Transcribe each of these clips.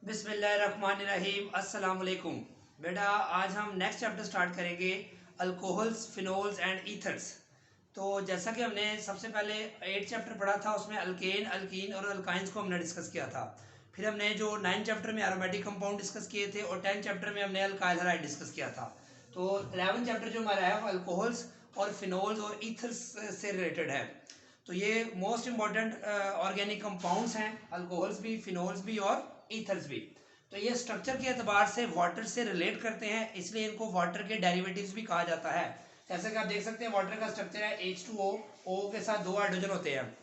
बिस्मिल्लाहिर्रहमानिर्रहीम अस्सलाम वालेकुम। बेटा आज हम नेक्स्ट चैप्टर स्टार्ट करेंगे अल्कोहल्स, फिनोल्स एंड ईथर्स। तो जैसा कि हमने सबसे पहले 8 चैप्टर पढ़ा था, उसमें अल्केन, अल्कीन और अल्काइंस को हमने डिस्कस किया था। फिर हमने जो 9 चैप्टर में एरोमेटिक कंपाउंड डिस्कस किए थे और 10 चैप्टर में हमने अल्काइल हैलाइड डिस्कस किया था। तो 11 चैप्टर जो हमारा है वो अल्कोहल्स और फिनोल्स और ईथर्स से रिलेटेड है। तो ये मोस्ट इंपॉर्टेंट ऑर्गेनिक कंपाउंड्स हैं, अल्कोहल्स भी, फिनोल्स भी और ईथर्स भी। तो ये स्ट्रक्चर के एतबार से वाटर से रिलेट करते हैं, इसलिए इनको वाटर के डेरिवेटिव्स भी कहा जाता है। जैसे कि आप देख सकते हैं वाटर का स्ट्रक्चर है H2O, O के साथ 2 हाइड्रोजन होते हैं,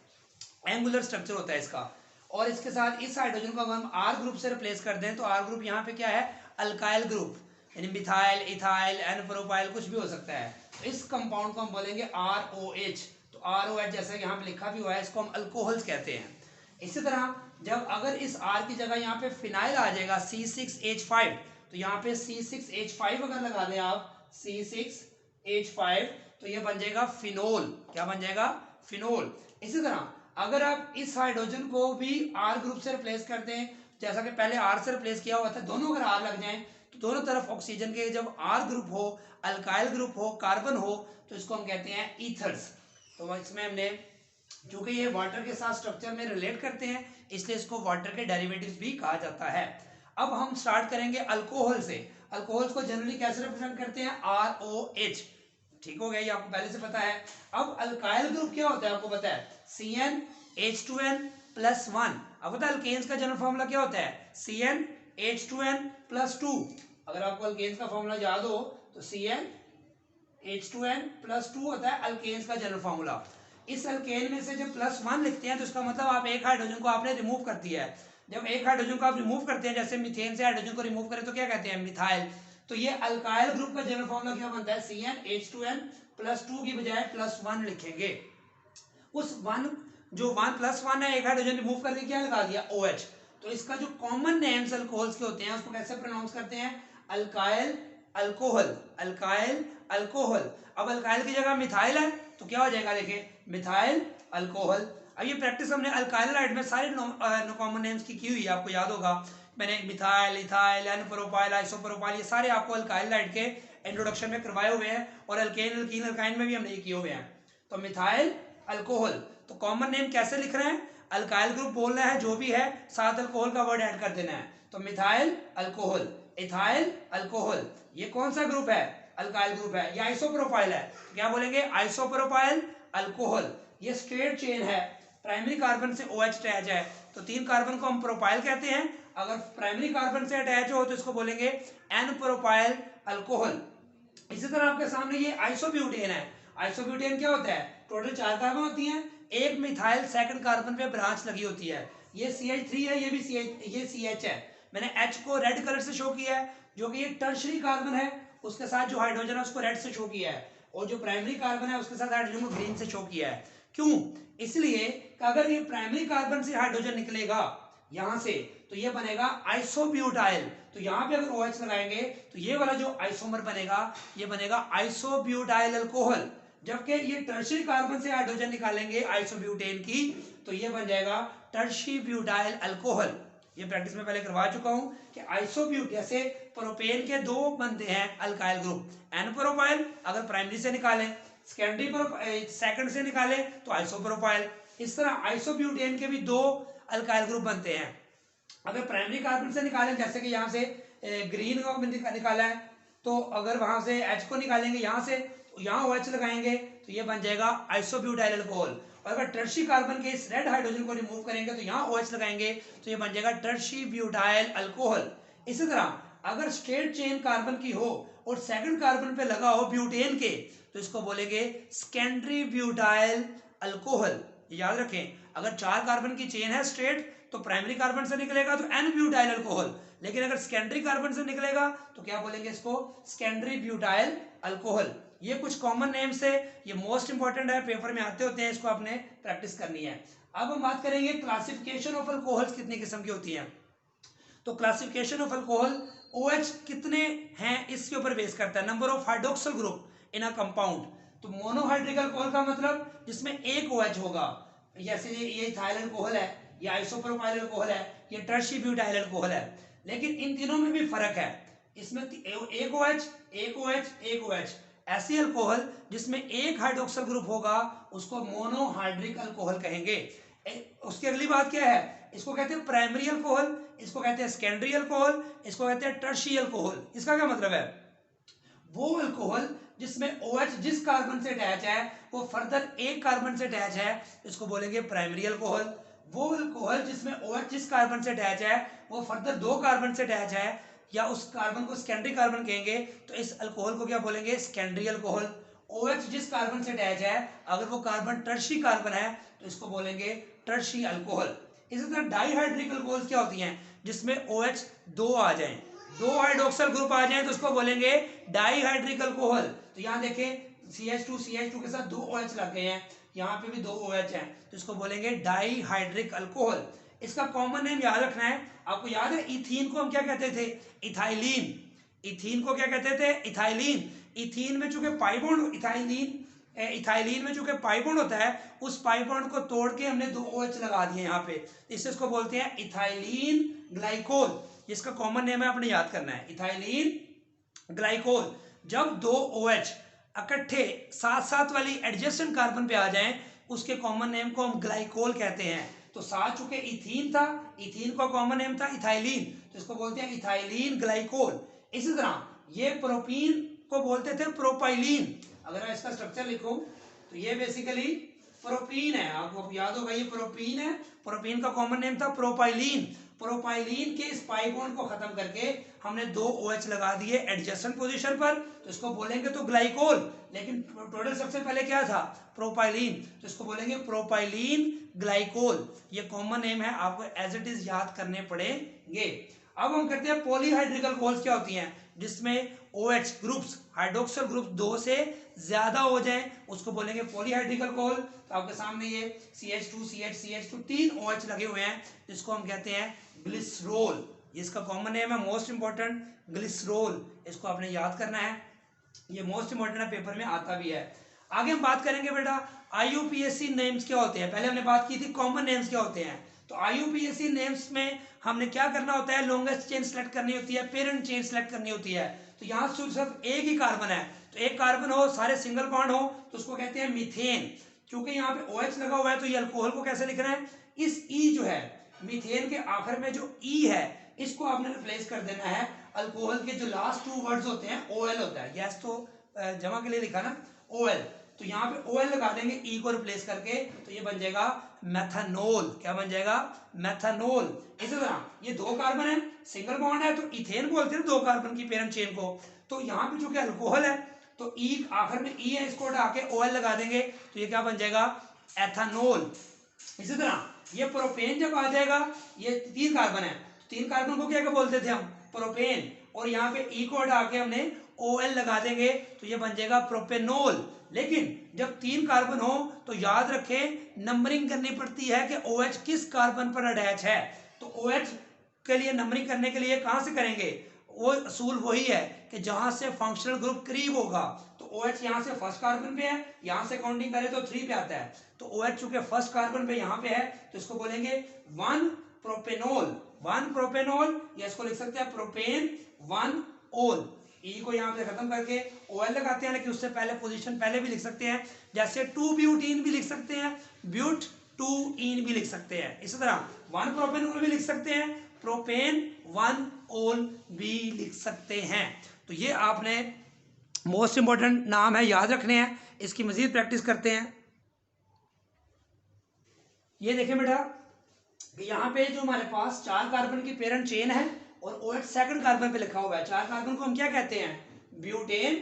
एंगुलर स्ट्रक्चर होता है इसका। और इसके साथ इस हाइड्रोजन को अगर हम R ग्रुप से रिप्लेस कर दें तो R ग्रुप यहाँ पे क्या है, अल्काइल ग्रुप, यानी मिथाइल, इथाइल, एन प्रोपाइल कुछ भी हो सकता है। तो इस कंपाउंड को हम बोलेंगे ROH। तो ROH जैसे यहाँ पे लिखा भी हुआ है, इसको हम अल्कोहल्स कहते हैं। इसी तरह जब अगर इस R की जगह यहाँ पे फिनाइल आ जाएगा C6H5, तो यहाँ पे C6H5 अगर लगा दें आप, C6H5, तो ये बन जाएगा फिनोल। क्या बन जाएगा? फिनोल। इसी तरह अगर आप इस हाइड्रोजन को भी R ग्रुप से रिप्लेस कर दें, जैसा कि पहले R से रिप्लेस किया हुआ था, दोनों अगर R लग जाएं तो दोनों तरफ ऑक्सीजन के जब R ग्रुप हो, अल्काइल ग्रुप हो, कार्बन हो, तो इसको हम कहते हैं ईथर्स। तो इसमें हमने, क्योंकि ये वाटर के साथ स्ट्रक्चर में रिलेट करते हैं, इसलिए इसको वाटर के डेरिवेटिव्स भी कहा जाता है। अब हम स्टार्ट करेंगे अल्कोहल से। अल्कोहल्स को जनरली कैसे रिप्रेजेंट करते हैं? ROH। ठीक हो गया, ये आपको पहले से पता है। अब अल्काइल ग्रुप क्या होता है आपको पता है? CnH2n+1। अब पता है अल्केन्स का जनरल फॉर्मूला क्या होता है? CnH2n+2। अगर आपको अल्केन्स का फॉर्मूला याद हो तो CnH2n+2 होता है अल्केन्स का जनरल फॉर्मूला। इस अल्केन में से जब +1 लिखते हैं तो इसका मतलब आप एक हाइड्रोजन को आपने रिमूव कर दिया है। जब एक हाइड्रोजन को आप रिमूव करते हैं, जैसे मीथेन से हाइड्रोजन को रिमूव करें तो क्या कहते हैं? मिथाइल। तो ये अल्काइल ग्रुप का जनरल फॉर्मूला क्या बनता है? CnH2n+2 की बजाय +1 लिखेंगे। उस 1 जो 1 +1 है, एक हाइड्रोजन रिमूव करके क्या लगा दिया? OH। तो इसका जो कॉमन नेम्स अल्कोहल्स के होते हैं उसको कैसे प्रोनाउंस करते हैं? Alkyl alcohol, alkyl alcohol. अब अल्काइल की जगह मिथाइल है तो क्या हो जाएगा? देखिए, मिथाइल अल्कोहल। अब ये प्रैक्टिस हमने अल्काइल हैलाइड में सारे कॉमन नेम्स की हुई है, आपको याद होगा। मैंने methyl, ethyl, n propyl, isopropyl, ये सारे आपको अल्काइल हैलाइड के इंट्रोडक्शन में करवाए हुए हैं, और अल्केन, अल्कीन, अल्काइन में भी हमने ये किए हुए हैं। तो मिथाइल अल्कोहल, तो कॉमन नेम कैसे लिख रहे हैं? अल्काइल ग्रुप बोलना है जो भी है, साथ अल्कोहल का वर्ड ऐड कर देना है। तो मिथाइल अल्कोहल, इथाइल अल्कोहल। ये कौन सा ग्रुप है? अल्काइल ग्रुप है। ये आइसोप्रोपाइल है, क्या बोलेंगे? Isopropyl alcohol. ये स्ट्रेट चेन है, प्राइमरी कार्बन से OH अटैच है, तो 3 कार्बन को हम प्रोपाइल कहते हैं। अगर प्राइमरी कार्बन से अटैच हो तो इसको बोलेंगे एन प्रोपाइल अल्कोहल। इसी तरह आपके सामने ये आइसोब्यूटेन है। आइसोब्यूटेन क्या होता है? टोटल 4 कार्बन होती हैं, एक मिथाइल सेकंड कार्बन पे ब्रांच लगी होती है। ये CH3 है, ये भी ये CH है। मैंने H को रेड कलर से शो किया है, जो कि एक टर्शरी कार्बन है, उसके साथ जो हाइड्रोजन है उसको रेड से शो किया है, और जो प्राइमरी कार्बन है उसके साथ हाइड्रोजन को ग्रीन से शो किया है। क्यों? इसलिए कि अगर ये प्राइमरी कार्बन से हाइड्रोजन निकलेगा यहां से, तो ये बनेगा आइसोब्यूटाइल। तो यहां पे अगर OH लगाएंगे तो ये वाला जो आइसोमर बनेगा, ये बनेगा आइसोब्यूटाइल अल्कोहल। जबकि ये टर्शरी कार्बन से हाइड्रोजन निकालेंगे आइसोब्यूटेन की, तो ये बन जाएगा टर्शी ब्यूटाइल अल्कोहल। ये प्रैक्टिस में पहले करवा चुका हूं कि आइसोब्यूट, जैसे प्रोपेन के 2 बनते हैं अल्काइल ग्रुप, एन प्रोपाइल अगर प्राइमरी से निकालें, सेकेंडरी सेकंड से निकालें तो आइसोप्रोपाइल। इस तरह आइसोब्यूटेन के भी 2 अल्काइल ग्रुप बनते हैं। अगर प्राइमरी कार्बन से निकालें, जैसे कि यहाँ से ग्रीन को निकाला है, तो अगर वहां से H को निकालेंगे यहाँ से, तो यहाँ OH लगाएंगे तो ये बन जाएगा आइसोब्यूटाइल अल्कोहल। और अगर टर्शी कार्बन के इस रेड हाइड्रोजन को रिमूव करेंगे तो यहाँ OH लगाएंगे तो ये बन जाएगा टर्शी ब्यूटाइल अल्कोहल। इसी तरह अगर स्ट्रेट चेन कार्बन की हो और सेकंड कार्बन पे लगा हो ब्यूटेन के, तो इसको बोलेंगे सेकेंडरी ब्यूटाइल अल्कोहल। याद रखें, अगर 4 कार्बन की चेन है स्ट्रेट, तो प्राइमरी कार्बन से निकलेगा तो एन ब्यूटाइल अल्कोहल, लेकिन अगर सेकेंडरी कार्बन से निकलेगा तो क्या बोलेंगे? इसको सेकेंडरी ब्यूटाइल अल्कोहल। ये कुछ कॉमन नेम्स है, ये मोस्ट इंपॉर्टेंट है, पेपर में आते होते हैं, इसको आपने प्रैक्टिस करनी है। अब हम बात करेंगे क्लासिफिकेशन ऑफ अल्कोहल्स कितनी किस्म की होती हैं। तो क्लासिफिकेशन ऑफ अल्कोहल, OH कितने हैं इसके ऊपर बेस करता है, number of hydroxyl group in a compound. तो मोनोहाइड्रिक अल्कोहल का मतलब जिसमें एक OH होगा, जैसे ये इथाइल अल्कोहल है, ये आइसोप्रोपाइल अल्कोहल है, ये टर्शी ब्यूटाइल अल्कोहल है। लेकिन इन तीनों में भी फर्क है। इसमें एक OH, एक OH, एक OH। ऐसी अल्कोहल जिसमें एक हाइड्रोक्सिल ग्रुप होगा उसको मोनोहाइड्रिक अल्कोहल कहेंगे। उसकी अगली बात क्या है, इसको कहते हैं प्राइमरी अल्कोहल, इसको कहते हैं सेकेंडरी अल्कोहल, इसको कहते हैं टर्शियरी अल्कोहल। इसका क्या मतलब है, वो अल्कोहल जिसमें OH जिस कार्बन से अटैच है वो फर्दर एक कार्बन से अटैच है, इसको बोलेंगे प्राइमरी अल्कोहल। वो अल्कोहल जिसमें OH जिस कार्बन से अटैच है वो फर्दर दो कार्बन से अटैच है या उस कार्बन को सेकेंडरी कार्बन कहेंगे, तो इस अल्कोहल को क्या बोलेंगे, सेकेंडरी अल्कोहल। OH जिस कार्बन से अटैच है अगर वो कार्बन टर्शियरी कार्बन है तो इसको बोलेंगे टर्शियरी अल्कोहल। इसी तरह डाईहाइड्रिक अल्कोहल क्या होती हैं, जिसमें OH दो आ जाएं, दो हाइड्रोक्सिल ग्रुप आ जाएं तो उसको बोलेंगे डाईहाइड्रिक अल्कोहल। तो यहाँ देखें CH2 के साथ दो OH लग गए हैं, यहाँ पे भी दो OH हैं तो इसको बोलेंगे डाईहाइड्रिक अल्कोहल। इसका कॉमन नेम याद रखना है। आपको याद है इथीन को हम क्या कहते थे, इथाइलिन। इथीन को क्या कहते थे, इथाइलिन। इथीन में चूंकि पाई बॉन्ड, इथाइलिन में चूंकि पाई बॉन्ड होता है उस पाई बॉन्ड को तोड़ के हमने दो OH लगा दिए यहाँ पे, इससे इसको बोलते हैं इथाइलिन ग्लाइकोल। इसका कॉमन नेम है, आपने याद करना है, इथाइलिन ग्लाइकोल। जब दो OH इकट्ठे साथ साथ वाली एडजेसेंट कार्बन पे आ जाएं उसके कॉमन नेम को हम ग्लाइकोल कहते हैं। तो साथ चूंकि इथीन था, इथीन का कॉमन नेम था इथाइलिन, तो इसको बोलते हैं इथाइलिन ग्लाइकोल। इसी तरह ये प्रोपीन को बोलते थे प्रोपाइलीन। अगर मैं इसका स्ट्रक्चर लिखूं तो ये बेसिकली प्रोपीन है, आपको याद होगा ये प्रोपीन है। प्रोपीन का कॉमन नेम था प्रोपाइलीन। प्रोपाइलीन के इस पाई बॉन्ड को खत्म करके हमने दो OH लगा दिए एडजेसेंट पोजीशन पर, तो इसको बोलेंगे तो ग्लाइकोल। लेकिन टोटल सबसे पहले क्या था, प्रोपाइलीन, तो इसको बोलेंगे प्रोपाइलीन ग्लाइकोल। ये कॉमन नेम है, आपको एज इट इज याद करने पड़ेंगे। अब हम करते हैं पॉलीहाइड्रिक अल्कोहल्स क्या होती हैं, जिसमें OH ग्रुप्स, हाइड्रोक्सिल ग्रुप दो से ज्यादा हो जाएं उसको बोलेंगे पॉलीहाइड्रिक अल्कोहल। तो आपके सामने ये CH2 तीन OH लगे हुए हैं जिसको हम कहते हैं ग्लिसरॉल। इसका कॉमन नेम है मोस्ट इंपॉर्टेंट ग्लिसरॉल, इसको आपने याद करना है, ये मोस्ट इंपॉर्टेंट है, पेपर में आता भी है। आगे हम बात करेंगे बेटा IUPAC नेम्स क्या होते हैं। पहले हमने बात की थी कॉमन नेम्स क्या होते हैं, तो IUPAC नेम्स में हमने क्या करना होता है, लॉन्गेस्ट चेन सेलेक्ट करनी होती है, पेरेंट चेन सेलेक्ट करनी होती है। तो यहाँ सिर्फ एक ही कार्बन है, तो एक कार्बन हो, सारे सिंगल बॉन्ड हो तो उसको कहते हैं मीथेन। क्योंकि यहाँ पे OH लगा हुआ है तो ये अल्कोहल को कैसे लिखना है, इस E जो है मीथेन के आखिर में जो E है इसको आपने रिप्लेस कर देना है अल्कोहल के जो लास्ट टू वर्ड्स होते हैं OL होता है, गैस तो जमा के लिए लिखा ना OL, तो यहाँ पे OL लगा देंगे E को रिप्लेस करके, तो ये बन जाएगा मेथानोल। क्या बन जाएगा, मेथानोल। इसी तरह ये दो कार्बन है, सिंगल बॉन्ड है तो इथेन बोलते हैं दो कार्बन की पेरेंट चेन को। तो यहाँ पे जो कि अल्कोहल है तो E आखिर में E है, इसको हटा के OL लगा देंगे तो ये क्या बन जाएगा, एथानोल। इसी तरह ये प्रोपेन जब आ जाएगा, ये तीन कार्बन है, तीन कार्बन को क्या बोलते थे हम, प्रोपेन, और यहाँ पे E को हटा के हमने OL लगा देंगे तो ये बन जाएगा प्रोपेनोल। लेकिन जब तीन कार्बन हो तो याद रखें नंबरिंग करनी पड़ती है कि OH किस कार्बन पर अटैच है। तो OH के लिए नंबरिंग करने के लिए कहां से करेंगे, वो असूल वही है कि जहां से फंक्शनल ग्रुप करीब होगा। तो OH यहाँ से फर्स्ट कार्बन पे है, यहाँ से काउंटिंग करें तो 3 पे आता है, तो OH चूंकि फर्स्ट कार्बन पे यहाँ पे है तो इसको बोलेंगे 1 प्रोपेनोल, 1 प्रोपेनोल, या इसको लिख सकते हैं प्रोपेन 1 ओल। E को यहाँ पे खत्म करके OL लगाते हैं, लेकिन उससे पहले पोजीशन पहले भी लिख सकते हैं, जैसे 2 ब्यूटीन भी लिख सकते हैं, ब्यूट 2 इन भी लिख सकते हैं। इसी तरह 1 प्रोपेनोल भी लिख सकते हैं, प्रोपेन 1 ओल भी लिख सकते हैं। तो ये आपने मोस्ट इंपॉर्टेंट नाम है, याद रखने हैं, इसकी मजीद प्रैक्टिस करते हैं। ये देखें बेटा कि यहाँ पे जो हमारे पास 4 कार्बन की पेरेंट चेन है और OH सेकंड कार्बन पे लिखा हुआ है। 4 कार्बन को हम क्या कहते हैं, ब्यूटेन।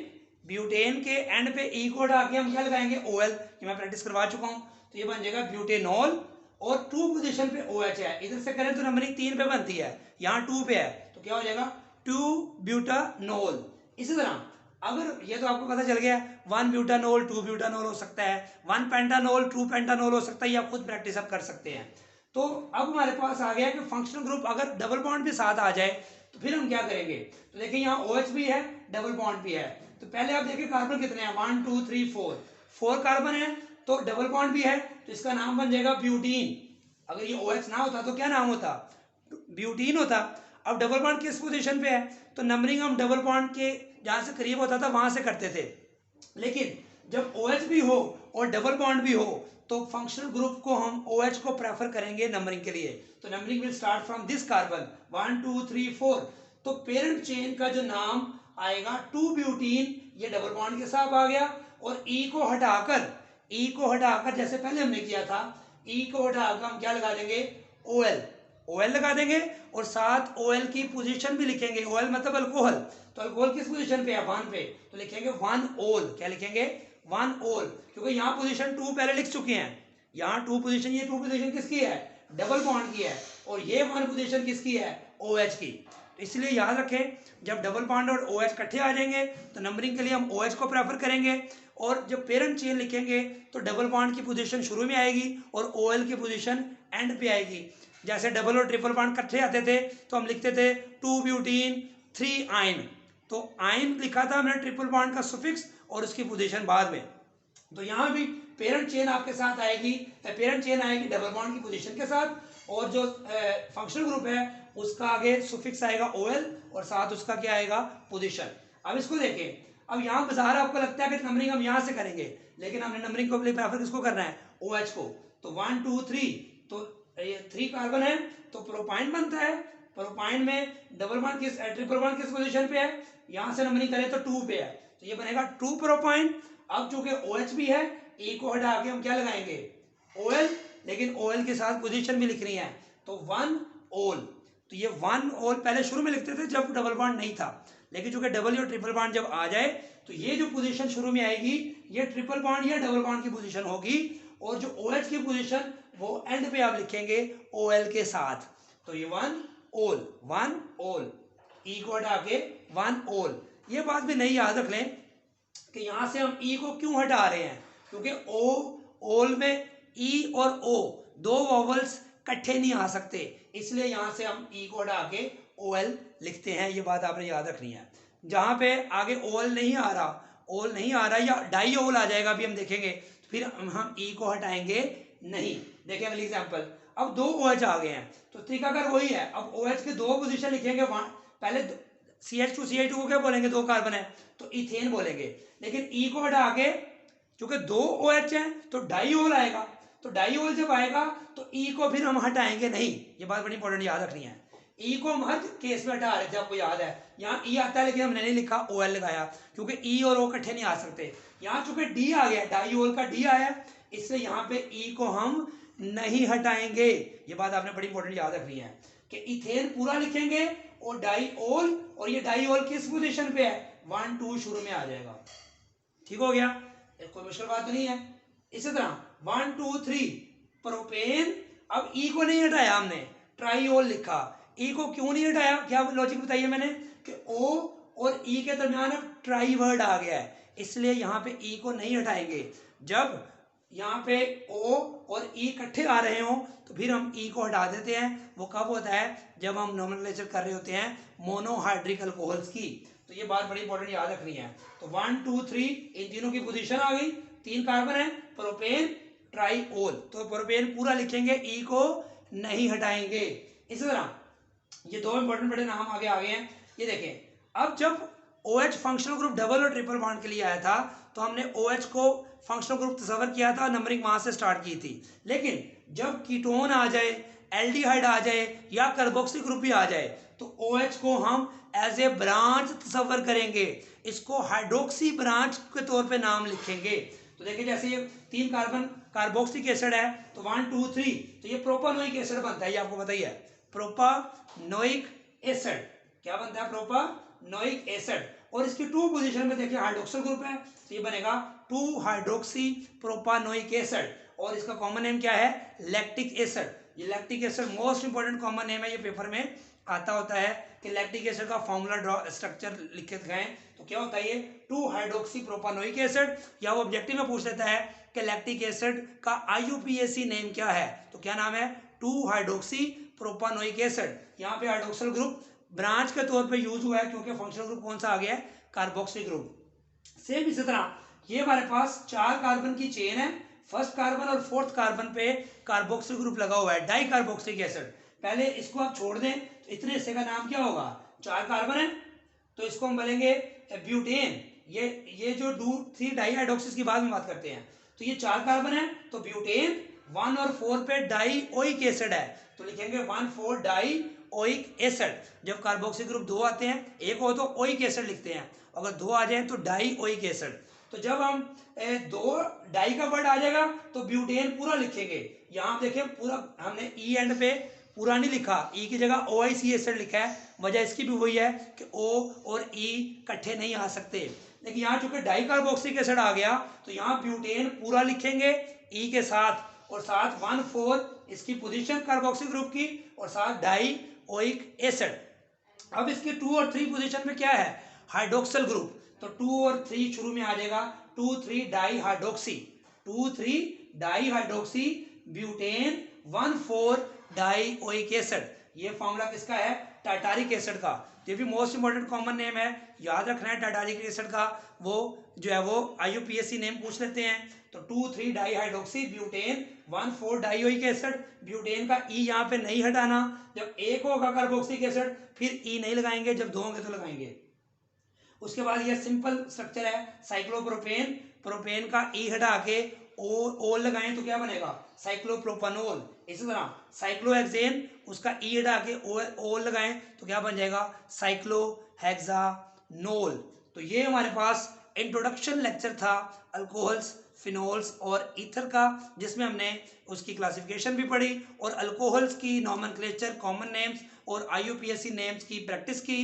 ब्यूटेन के एंड पे E को हटा के हम क्या लगाएंगे, OL, कि मैं प्रैक्टिस करवा चुका हूँ, तो ये बन जाएगा ब्यूटेनॉल। और 2 पोजीशन पे OH है, इधर से करें तो नंबरिंग 3 पे बनती है, यहाँ 2 पे है तो क्या हो जाएगा 2 ब्यूटानॉल। इसी तरह अगर ये तो आपको पता चल गया 1 ब्यूटानॉल 2 ब्यूटानॉल हो सकता है, 1 पेंटानॉल 2 पेंटानॉल हो सकता है, या खुद प्रैक्टिस आप कर सकते हैं। तो अब हमारे पास आ गया कि फंक्शनल ग्रुप अगर डबल बॉन्ड भी साथ आ जाए तो फिर हम क्या करेंगे। तो देखिए यहाँ OH भी है, डबल बॉन्ड भी है, तो पहले आप देखिए कार्बन कितने हैं, 1 2 3 4 कार्बन है, तो डबल बॉन्ड भी है तो इसका नाम बन जाएगा ब्यूटीन। अगर ये OH ना होता तो क्या नाम होता, ब्यूटीन होता। अब डबल बॉन्ड किस पोजीशन पे है, तो नंबरिंग हम डबल बॉन्ड के जहाँ से करीब होता था वहाँ से करते थे, लेकिन जब OH भी हो और डबल बॉन्ड भी हो तो फंक्शनल ग्रुप को हम OH को प्रेफर करेंगे नंबरिंग के लिए। तो numbering will start from this carbon 1 2 3 4। तो पेरेंट चेन का जो नाम आएगा 2 ब्यूटीन, ये डबल बॉन्ड के साथ आ गया, और E को हटाकर जैसे पहले हमने किया था, E को हटाकर हम क्या लगा देंगे, OL लगा देंगे, और साथ OL की पोजीशन भी लिखेंगे। OL मतलब अल्कोहल, तो अल्कोहल किस पोजीशन पे है, 1 पे, तो लिखेंगे 1 ओल। क्या लिखेंगे, 1 ओल, क्योंकि यहाँ पोजीशन 2 पहले लिख चुके हैं। यहाँ 2 पोजीशन, ये 2 पोजीशन किसकी है, डबल बॉन्ड की है, और ये 1 पोजीशन किसकी है, OH की। तो इसलिए याद रखें, जब डबल बॉन्ड और OH इकट्ठे आ जाएंगे तो नंबरिंग के लिए हम OH को प्रेफर करेंगे, और जब पेरेंट चेन लिखेंगे तो डबल बॉन्ड की पोजीशन शुरू में आएगी और OL की पोजीशन एंड पे आएगी। जैसे डबल और ट्रिपल बॉन्ड इकट्ठे आते थे तो हम लिखते थे 2 ब्यूटीन 3 आइन, तो आइन लिखा था हमने ट्रिपल बॉन्ड का सुफिक्स और उसकी पोजीशन बाद में। तो यहाँ भी पेरेंट चेन आपके साथ आएगी, पेरेंट चेन आएगी डबल बॉन्ड की पोजीशन के साथ, और जो फंक्शनल ग्रुप है उसका आगे सुफिक्स आएगा OL और साथ उसका क्या आएगा, पोजीशन। अब इसको देखें, अब यहाँ बाजार आपको लगता है कि नंबरिंग हम यहाँ से करेंगे, लेकिन हमने नंबरिंग को प्रेफर किसको करना है, OH को। तो 1 2 3, तो ये 3 कार्बन है तो प्रोपाइन बनता है। प्रोपाइन में डबल बॉन्ड किस, ट्रिपल बॉन्ड किस पोजीशन पे है, यहाँ से नंबरिंग करें तो 2 पे है, तो ये बनेगा 2 प्रोपाइन। अब चूंकि OH भी है, E को हटा के हम क्या लगाएंगे, OL, लेकिन OL के साथ पोजीशन भी लिखनी है, तो 1 ओल। तो ये 1 ओल पहले शुरू में लिखते थे जब डबल बॉन्ड नहीं था, लेकिन चूंकि डबल और ट्रिपल बॉन्ड जब आ जाए तो ये जो पोजीशन शुरू में आएगी ये ट्रिपल बॉन्ड या डबल बॉन्ड की पोजीशन होगी, और जो OH की पोजीशन वो एंड पे आप लिखेंगे OL के साथ। तो ये 1 ओल, E को हटा के 1 ओल। ये बात भी नहीं याद रख लें कि यहाँ से हम E को क्यों हटा रहे हैं, क्योंकि ओल में E और O दो वॉवल्स इकट्ठे नहीं आ सकते, इसलिए यहाँ से हम E को हटा के OL लिखते हैं। ये बात आपने याद रखनी है। जहाँ पे आगे ओल नहीं आ रहा या डाई ओल आ जाएगा, अभी हम देखेंगे, तो फिर हम E को हटाएंगे नहीं। देखिए अगली एग्जांपल, अब 2 OH आ गए हैं तो तरीकाकार वही है। अब OH के 2 पोजीशन लिखेंगे, पहले CH2 को क्या बोलेंगे, 2 कार्बन है तो इथेन बोलेंगे, लेकिन E को हटा के चूंकि 2 OH हैं तो डाई ओल आएगा, तो डाई ओल जब आएगा तो E को फिर हम हटाएंगे नहीं। ये बात बड़ी इंपॉर्टेंट याद रखनी है। E को हम हर केस में हटा रहे थे, आपको याद है, यहाँ E आता है लेकिन हमने नहीं लिखा, OL लगाया, क्योंकि E और O इकट्ठे नहीं आ सकते। यहाँ चूंकि D आ गया, डाई ओल का D आया, इसलिए यहाँ पे E को हम नहीं हटाएंगे। ये बात आपने बड़ी इंपॉर्टेंट याद रखनी है कि इथेन पूरा लिखेंगे और डाई ओल, और ये डाई ओल किस पोजीशन पे है, 1 2 शुरू में आ जाएगा। ठीक हो गया, कोई मुश्किल बात नहीं है। इसी तरह 1 2 3 प्रोपेन, अब E को नहीं हटाया हमने, ट्राईओल लिखा। E को क्यों नहीं हटाया, क्या लॉजिक बताइए मैंने, कि O और E के दरमियान अब ट्राई वर्ड आ गया है, इसलिए यहाँ पे E को नहीं हटाएंगे। जब यहाँ पे O और E इकट्ठे आ रहे हो तो फिर हम E को हटा देते हैं। वो कब होता है, जब हम नॉमेनक्लेचर कर रहे होते हैं मोनोहाइड्रिक अल्कोहल्स की। तो ये बात बड़ी इंपॉर्टेंट याद रखनी है। तो 1 2 3 इन तीनों की पोजीशन आ गई, 3 कार्बन है, प्रोपेन ट्राईओल, तो प्रोपेन पूरा लिखेंगे, E को नहीं हटाएंगे। इसी तरह ये 2 इंपॉर्टेंट बड़े नाम आगे आ गए हैं। ये देखें, अब जब OH फंक्शनल ग्रुप डबल और ट्रिपल बॉन्ड के लिए आया था तो हमने OH को फंक्शनल ग्रुप तस्वर किया था, नंबरिंग वहां से स्टार्ट की थी। लेकिन जब कीटोन आ जाए, एल्डिहाइड आ जाए या कार्बोक्सी ग्रुप भी आ जाए तो OH को हम एज ए ब्रांच तस्वर करेंगे, इसको हाइड्रोक्सी ब्रांच के तौर पे नाम लिखेंगे। तो देखिए जैसे ये 3 कार्बन कार्बोक्सिलिक एसिड है तो 1 2 3, तो ये प्रोपानोइक एसिड बनता है, ये आपको पता ही है, प्रोपानोइक एसिड। क्या बनता है, प्रोपानोइक एसिड। और इसकी 2 पोजीशन में देखिए हाइड्रोक्सिल ग्रुप है, तो ये बनेगा 2 हाइड्रोक्सी प्रोपानोइक एसिड, और इसका कॉमन नेम क्या है, लैक्टिक एसिड। ये lactic acid most important common name है, ये पेपर में आता होता है कि लैक्टिक एसिड का फॉर्मूला स्ट्रक्चर लिखे गए तो क्या होता है, ये 2 हाइड्रोक्सी प्रोपानोइक एसिड। या वो ऑब्जेक्टिव में पूछ लेता है कि लैक्टिक एसिड का IUPAC नेम क्या है, तो क्या नाम है, 2 हाइड्रोक्सी प्रोपानोइक एसिड। यहाँ पे हाइड्रोक्सिल ग्रुप ब्रांच के तौर पे यूज हुआ है क्योंकि फंक्शनल ग्रुप कौन सा आ गया है, कार्बोक्सिल ग्रुप। सेम इसी तरह ये हमारे पास 4 कार्बन की चेन है, फर्स्ट कार्बन और फोर्थ कार्बन पे कार्बोक्सिल ग्रुप लगा हुआ है, डाई कार्बोक्सिलिक एसिड। पहले इसको आप छोड़ दें तो इतने हिस्से का नाम क्या होगा, 4 कार्बन है, तो इसको हम बोलेंगे ब्यूटेन। ये जो 2,3 डाईहाइड्रोक्सिस की बाद में बात करते हैं, तो ये 4 कार्बन है, तो ब्यूटेन 1 और 4 पे डाईओइक एसिड है, तो लिखेंगे 1,4 डाईओइक एसिड। जब कार्बोक्सिल ग्रुप 2 आते हैं, एक हो तो ओइक एसिड लिखते हैं, अगर 2 आ जाए तो डाईओइक एसिड। तो जब हम 2 डाई का वर्ड आ जाएगा तो ब्यूटेन पूरा लिखेंगे। यहाँ देखें पूरा हमने ई एंड पे पूरा नहीं लिखा, ई की जगह OIC एसिड लिखा है। वजह इसकी भी वही है कि O और E इकट्ठे नहीं आ सकते, लेकिन यहाँ चूंकि डाई कार्बोक्सिलिक एसिड आ गया तो यहाँ ब्यूटेन पूरा लिखेंगे E के साथ, और साथ 1,4 इसकी पोजीशन कार्बोक्सिल ग्रुप की, और साथ डाईओइक एसिड। अब इसके 2 और 3 पोजीशन में क्या है, हाइड्रोक्सिल ग्रुप, तो 2 और 3 शुरू में आ जाएगा, 2,3 डाईहाइड्रोक्सी, 2,3 डाईहाइड्रोक्सी ब्यूटेन 1,4 डाईओइक एसिड। ये फॉर्मूला किसका है, टार्टारिक एसिड का। ये भी मोस्ट इंपॉर्टेंट कॉमन नेम है, याद रखना है टार्टारिक एसिड का। वो जो है वो IUPAC नेम पूछ लेते हैं। तो 2,3 डाईहाइड्रोक्सी ब्यूटेन 1,4 डाईओइक एसिड। ब्यूटेन का ई यहाँ पे नहीं हटाना, जब एक होगा कार्बोक्सिलिक एसिड फिर ई नहीं लगाएंगे, जब 2 होंगे तो लगाएंगे। उसके बाद ये सिंपल स्ट्रक्चर है साइक्लोप्रोपेन, प्रोपेन का ई हटा के ओ लगाएं तो क्या बनेगा, साइक्लोप्रोपेनॉल। इसी तरह साइक्लोहेक्सेन, उसका ई हटा के ओ लगाएं तो क्या बन जाएगा, साइक्लोहेक्सानोल। तो ये हमारे पास इंट्रोडक्शन लेक्चर था अल्कोहल्स, फिनोल्स और ईथर का, जिसमें हमने उसकी क्लासिफिकेशन भी पढ़ी और अल्कोहल्स की नॉमेनक्लेचर, कॉमन नेम्स और IUPAC नेम्स की प्रैक्टिस की।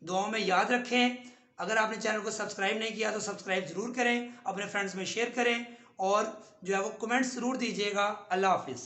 दुआओं में याद रखें। अगर आपने चैनल को सब्सक्राइब नहीं किया तो सब्सक्राइब जरूर करें, अपने फ्रेंड्स में शेयर करें और जो है वो कमेंट्स जरूर दीजिएगा। अल्लाह हाफिज़।